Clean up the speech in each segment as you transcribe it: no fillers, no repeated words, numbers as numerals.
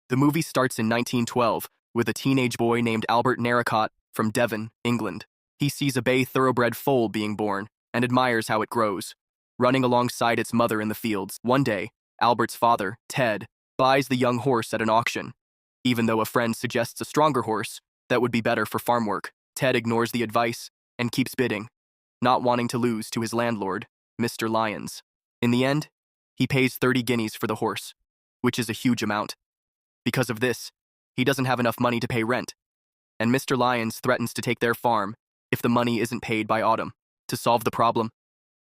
The movie starts in 1912 with a teenage boy named Albert Narracott from Devon, England. He sees a bay thoroughbred foal being born and admires how it grows, running alongside its mother in the fields. One day, Albert's father, Ted, buys the young horse at an auction. Even though a friend suggests a stronger horse that would be better for farm work, Ted ignores the advice and keeps bidding, not wanting to lose to his landlord, Mr. Lyons. In the end, he pays 30 guineas for the horse, which is a huge amount. Because of this, he doesn't have enough money to pay rent, and Mr. Lyons threatens to take their farm if the money isn't paid by autumn. To solve the problem,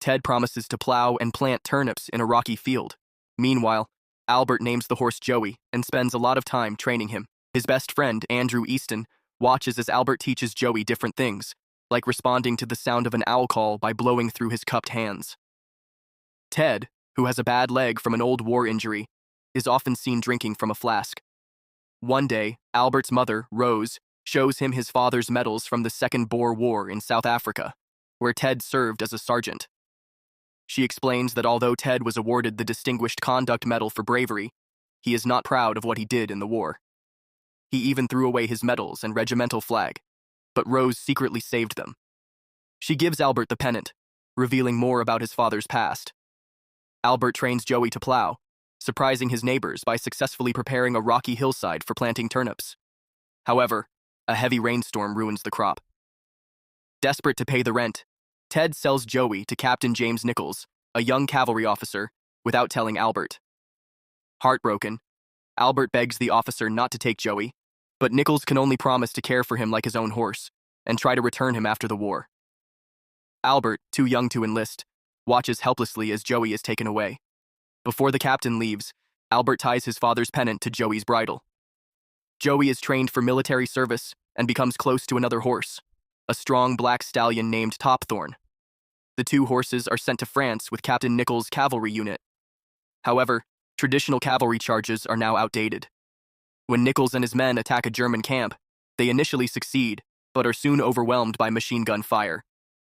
Ted promises to plow and plant turnips in a rocky field. Meanwhile, Albert names the horse Joey and spends a lot of time training him. His best friend, Andrew Easton, watches as Albert teaches Joey different things, like responding to the sound of an owl call by blowing through his cupped hands. Ted, who has a bad leg from an old war injury, is often seen drinking from a flask. One day, Albert's mother, Rose, shows him his father's medals from the Second Boer War in South Africa, where Ted served as a sergeant. She explains that although Ted was awarded the Distinguished Conduct Medal for bravery, he is not proud of what he did in the war. He even threw away his medals and regimental flag, but Rose secretly saved them. She gives Albert the pennant, revealing more about his father's past. Albert trains Joey to plow, surprising his neighbors by successfully preparing a rocky hillside for planting turnips. However, a heavy rainstorm ruins the crop. Desperate to pay the rent, Ted sells Joey to Captain James Nichols, a young cavalry officer, without telling Albert. Heartbroken, Albert begs the officer not to take Joey, but Nichols can only promise to care for him like his own horse and try to return him after the war. Albert, too young to enlist, watches helplessly as Joey is taken away. Before the captain leaves, Albert ties his father's pennant to Joey's bridle. Joey is trained for military service and becomes close to another horse, a strong black stallion named Topthorn. The two horses are sent to France with Captain Nichols' cavalry unit. However, traditional cavalry charges are now outdated. When Nichols and his men attack a German camp, they initially succeed, but are soon overwhelmed by machine gun fire.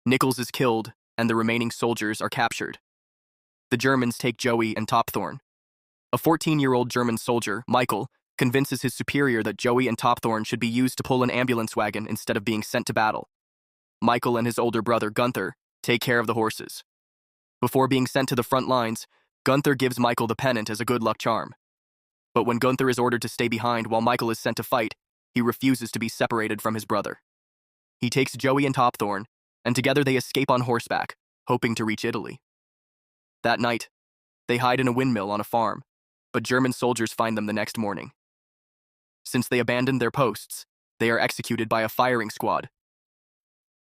Nichols is killed, and the remaining soldiers are captured. The Germans take Joey and Topthorn. A 14-year-old German soldier, Michael, convinces his superior that Joey and Topthorn should be used to pull an ambulance wagon instead of being sent to battle. Michael and his older brother, Gunther, take care of the horses. Before being sent to the front lines, Gunther gives Michael the pennant as a good luck charm. But when Gunther is ordered to stay behind while Michael is sent to fight, he refuses to be separated from his brother. He takes Joey and Topthorn, and together they escape on horseback, hoping to reach Italy. That night, they hide in a windmill on a farm, but German soldiers find them the next morning. Since they abandoned their posts, they are executed by a firing squad.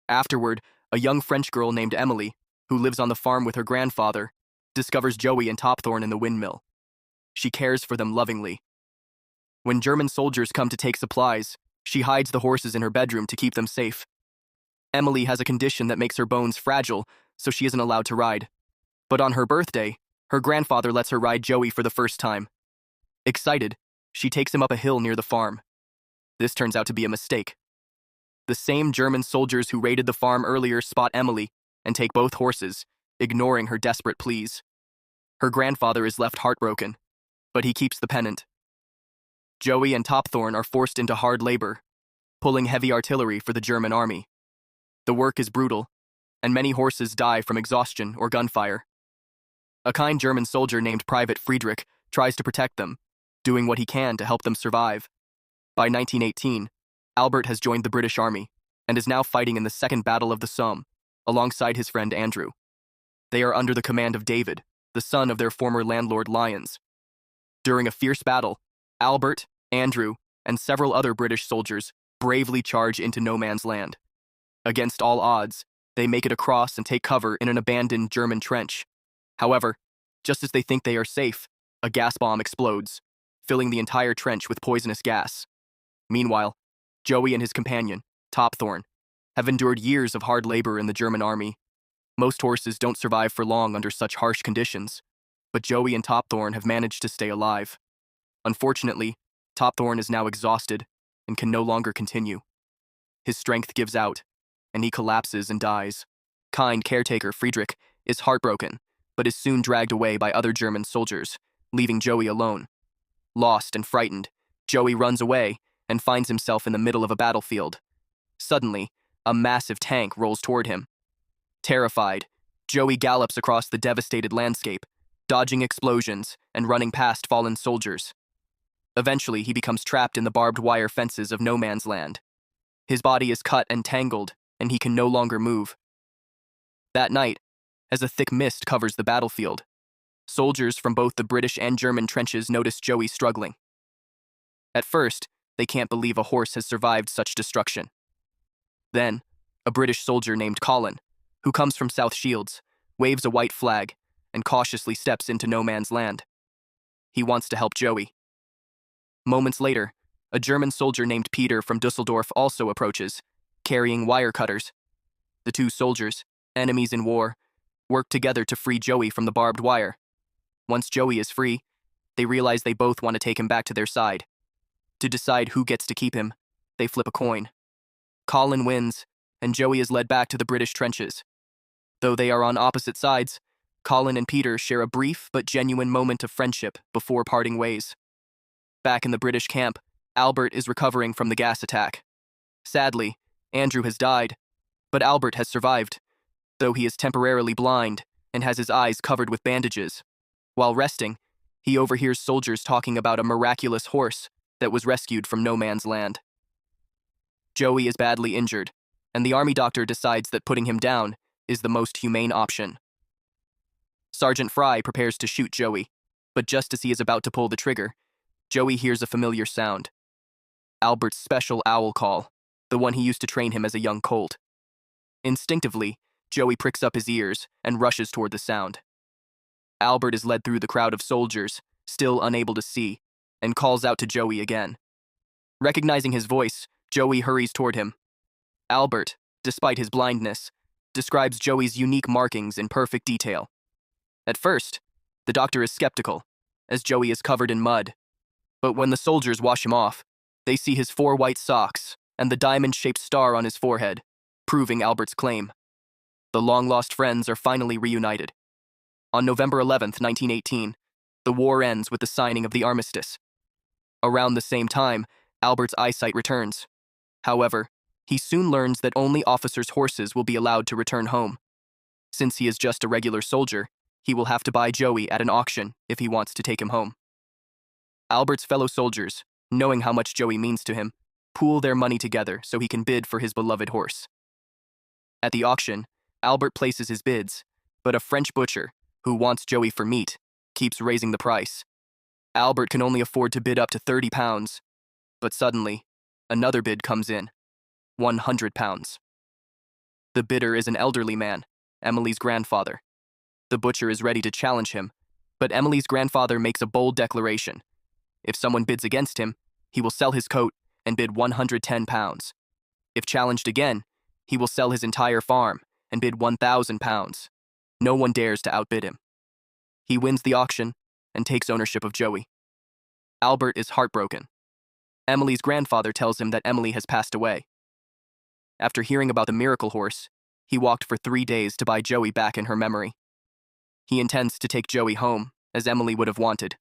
Afterward, a young French girl named Emily, who lives on the farm with her grandfather, discovers Joey and Topthorn in the windmill. She cares for them lovingly. When German soldiers come to take supplies, she hides the horses in her bedroom to keep them safe. Emily has a condition that makes her bones fragile, so she isn't allowed to ride. But on her birthday, her grandfather lets her ride Joey for the first time. Excited, she takes him up a hill near the farm. This turns out to be a mistake. The same German soldiers who raided the farm earlier spot Emily and take both horses, ignoring her desperate pleas. Her grandfather is left heartbroken, but he keeps the pennant. Joey and Topthorn are forced into hard labor, pulling heavy artillery for the German army. The work is brutal, and many horses die from exhaustion or gunfire. A kind German soldier named Private Friedrich tries to protect them, doing what he can to help them survive. By 1918, Albert has joined the British Army and is now fighting in the Second Battle of the Somme, alongside his friend Andrew. They are under the command of David, the son of their former landlord Lyons. During a fierce battle, Albert, Andrew, and several other British soldiers bravely charge into no man's land. Against all odds, they make it across and take cover in an abandoned German trench. However, just as they think they are safe, a gas bomb explodes, filling the entire trench with poisonous gas. Meanwhile, Joey and his companion, Topthorn, have endured years of hard labor in the German army. Most horses don't survive for long under such harsh conditions, but Joey and Topthorn have managed to stay alive. Unfortunately, Topthorn is now exhausted and can no longer continue. His strength gives out, and he collapses and dies. Kind caretaker Friedrich is heartbroken, but is soon dragged away by other German soldiers, leaving Joey alone. Lost and frightened, Joey runs away and finds himself in the middle of a battlefield. Suddenly, a massive tank rolls toward him. Terrified, Joey gallops across the devastated landscape, dodging explosions and running past fallen soldiers. Eventually, he becomes trapped in the barbed wire fences of no man's land. His body is cut and tangled, and he can no longer move. That night, as a thick mist covers the battlefield, soldiers from both the British and German trenches notice Joey struggling. At first, they can't believe a horse has survived such destruction. Then, a British soldier named Colin, who comes from South Shields, waves a white flag and cautiously steps into no man's land. He wants to help Joey. Moments later, a German soldier named Peter from Dusseldorf also approaches, carrying wire cutters. The two soldiers, enemies in war, work together to free Joey from the barbed wire. Once Joey is free, they realize they both want to take him back to their side. To decide who gets to keep him, they flip a coin. Colin wins, and Joey is led back to the British trenches. Though they are on opposite sides, Colin and Peter share a brief but genuine moment of friendship before parting ways. Back in the British camp, Albert is recovering from the gas attack. Sadly, Andrew has died, but Albert has survived, though he is temporarily blind and has his eyes covered with bandages. While resting, he overhears soldiers talking about a miraculous horse that was rescued from no man's land. Joey is badly injured, and the army doctor decides that putting him down is the most humane option. Sergeant Fry prepares to shoot Joey, but just as he is about to pull the trigger, Joey hears a familiar sound. Albert's special owl call, the one he used to train him as a young colt. Instinctively, Joey pricks up his ears and rushes toward the sound. Albert is led through the crowd of soldiers, still unable to see, and calls out to Joey again. Recognizing his voice, Joey hurries toward him. Albert, despite his blindness, describes Joey's unique markings in perfect detail. At first, the doctor is skeptical, as Joey is covered in mud. But when the soldiers wash him off, they see his 4 white socks and the diamond-shaped star on his forehead, proving Albert's claim. The long-lost friends are finally reunited. On November 11th, 1918, the war ends with the signing of the armistice. Around the same time, Albert's eyesight returns. However, he soon learns that only officers' horses will be allowed to return home. Since he is just a regular soldier, he will have to buy Joey at an auction if he wants to take him home. Albert's fellow soldiers, knowing how much Joey means to him, pool their money together so he can bid for his beloved horse. At the auction, Albert places his bids, but a French butcher, who wants Joey for meat, keeps raising the price. Albert can only afford to bid up to £30, but suddenly, another bid comes in, £100. The bidder is an elderly man, Emily's grandfather. The butcher is ready to challenge him, but Emily's grandfather makes a bold declaration. If someone bids against him, he will sell his coat and bid £110. If challenged again, he will sell his entire farm and bid £1,000. No one dares to outbid him. He wins the auction and takes ownership of Joey. Albert is heartbroken. Emily's grandfather tells him that Emily has passed away. After hearing about the miracle horse, he walked for 3 days to buy Joey back in her memory. He intends to take Joey home, as Emily would have wanted.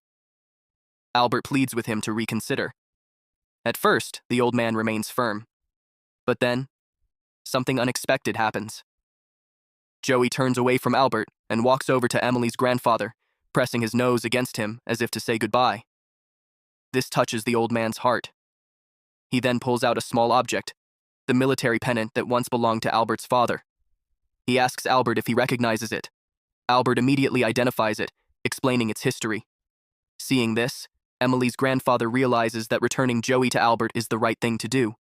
Albert pleads with him to reconsider. At first, the old man remains firm. But then, something unexpected happens. Joey turns away from Albert and walks over to Emily's grandfather, pressing his nose against him as if to say goodbye. This touches the old man's heart. He then pulls out a small object, the military pennant that once belonged to Albert's father. He asks Albert if he recognizes it. Albert immediately identifies it, explaining its history. Seeing this, Emily's grandfather realizes that returning Joey to Albert is the right thing to do.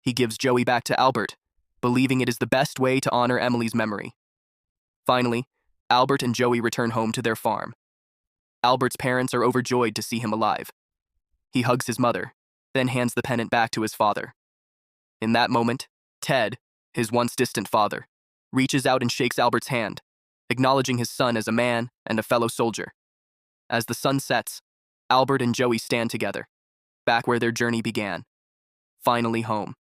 He gives Joey back to Albert, believing it is the best way to honor Emily's memory. Finally, Albert and Joey return home to their farm. Albert's parents are overjoyed to see him alive. He hugs his mother, then hands the pennant back to his father. In that moment, Ted, his once distant father, reaches out and shakes Albert's hand, acknowledging his son as a man and a fellow soldier. As the sun sets, Albert and Joey stand together, back where their journey began, finally home.